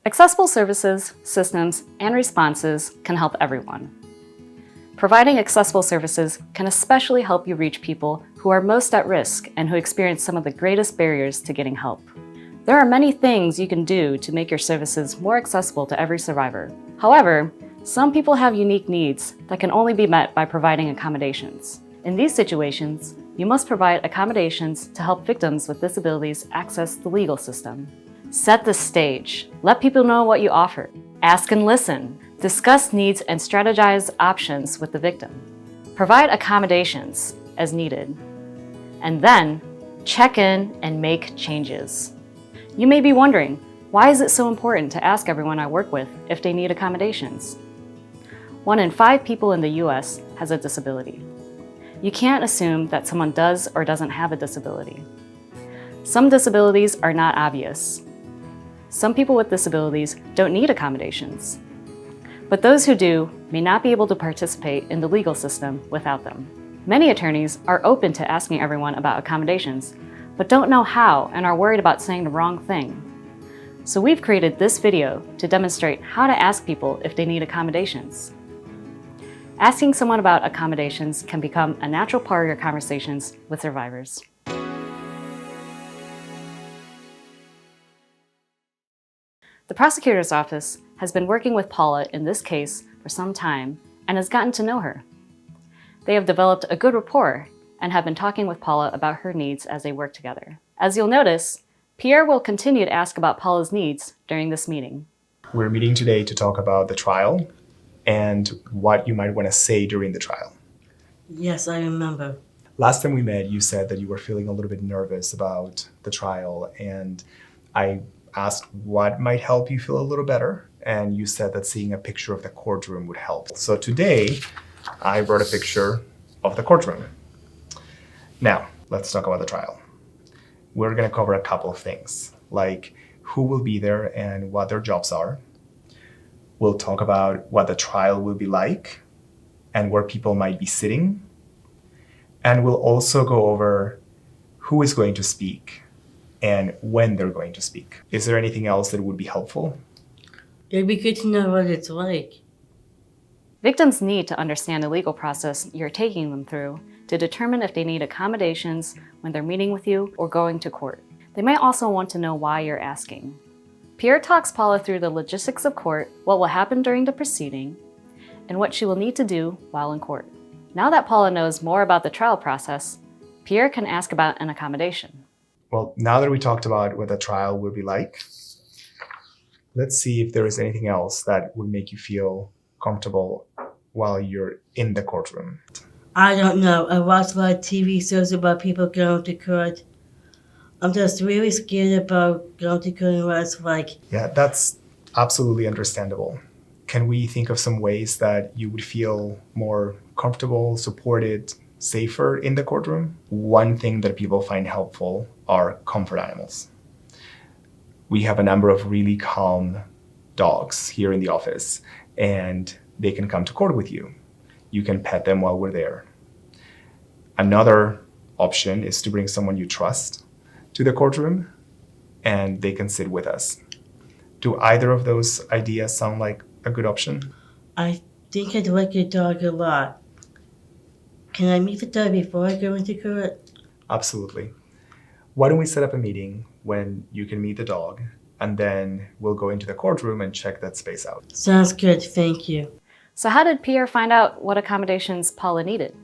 Accessible services, systems, and responses can help everyone. Providing accessible services can especially help you reach people who are most at risk and who experience some of the greatest barriers to getting help. There are many things you can do to make your services more accessible to every survivor. However, some people have unique needs that can only be met by providing accommodations. In these situations, you must provide accommodations to help victims with disabilities access the legal system. Set the stage. Let people know what you offer. Ask and listen. Discuss needs and strategize options with the victim. Provide accommodations as needed. And then, check in and make changes. You may be wondering, why is it so important to ask everyone I work with if they need accommodations? 1 in 5 people in the US has a disability. You can't assume that someone does or doesn't have a disability. Some disabilities are not obvious. Some people with disabilities don't need accommodations. But those who do may not be able to participate in the legal system without them. Many attorneys are open to asking everyone about accommodations, but don't know how and are worried about saying the wrong thing. So we've created this video to demonstrate how to ask people if they need accommodations. Asking someone about accommodations can become a natural part of your conversations with survivors. The prosecutor's office has been working with Paula in this case for some time and has gotten to know her. They have developed a good rapport and have been talking with Paula about her needs as they work together. As you'll notice, Pierre will continue to ask about Paula's needs during this meeting. We're meeting today to talk about the trial and what you might want to say during the trial. Yes, I remember. Last time we met, you said that you were feeling a little bit nervous about the trial, and I asked what might help you feel a little better, and you said that seeing a picture of the courtroom would help. So today, I brought a picture of the courtroom. Now, let's talk about the trial. We're going to cover a couple of things, like who will be there and what their jobs are. We'll talk about what the trial will be like and where people might be sitting. And we'll also go over who is going to speak and when they're going to speak. Is there anything else that would be helpful? It'd be good to know what it's like. Victims need to understand the legal process you're taking them through to determine if they need accommodations when they're meeting with you or going to court. They might also want to know why you're asking. Pierre talks Paula through the logistics of court, what will happen during the proceeding, and what she will need to do while in court. Now that Paula knows more about the trial process, Pierre can ask about an accommodation. Well, now that we talked about what the trial will be like, let's see if there is anything else that would make you feel comfortable while you're in the courtroom. I don't know. I watch a lot of TV shows about people going to court. I'm just really scared about going to court and what it's like. Yeah, that's absolutely understandable. Can we think of some ways that you would feel more comfortable, supported, safer in the courtroom? One thing that people find helpful are comfort animals. We have a number of really calm dogs here in the office, and they can come to court with you. You can pet them while we're there. Another option is to bring someone you trust to the courtroom, and they can sit with us. Do either of those ideas sound like a good option? I think I'd like your dog a lot. Can I meet the dog before I go into court? Absolutely. Why don't we set up a meeting when you can meet the dog, and then we'll go into the courtroom and check that space out. Sounds good, thank you. So how did Pierre find out what accommodations Paula needed?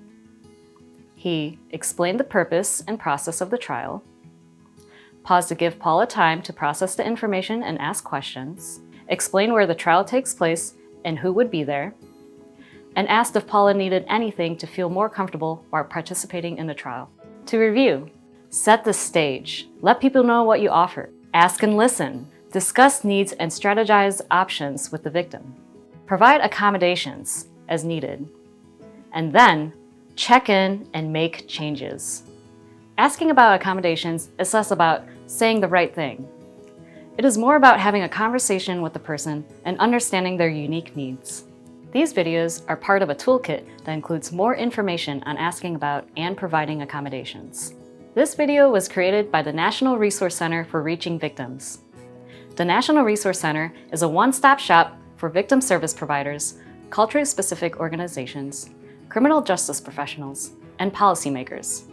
He explained the purpose and process of the trial, paused to give Paula time to process the information and ask questions, explained where the trial takes place and who would be there, and asked if Paula needed anything to feel more comfortable while participating in the trial. To review, set the stage. Let people know what you offer. Ask and listen. Discuss needs and strategize options with the victim. Provide accommodations as needed. And then, check in and make changes. Asking about accommodations is less about saying the right thing. It is more about having a conversation with the person and understanding their unique needs. These videos are part of a toolkit that includes more information on asking about and providing accommodations. This video was created by the National Resource Center for Reaching Victims. The National Resource Center is a one-stop shop for victim service providers, culturally specific organizations, criminal justice professionals, and policymakers.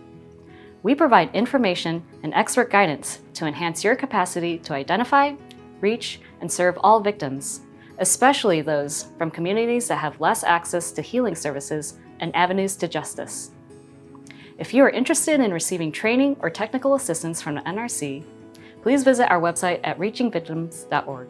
We provide information and expert guidance to enhance your capacity to identify, reach, and serve all victims, especially those from communities that have less access to healing services and avenues to justice. If you are interested in receiving training or technical assistance from the NRC, please visit our website at reachingvictims.org.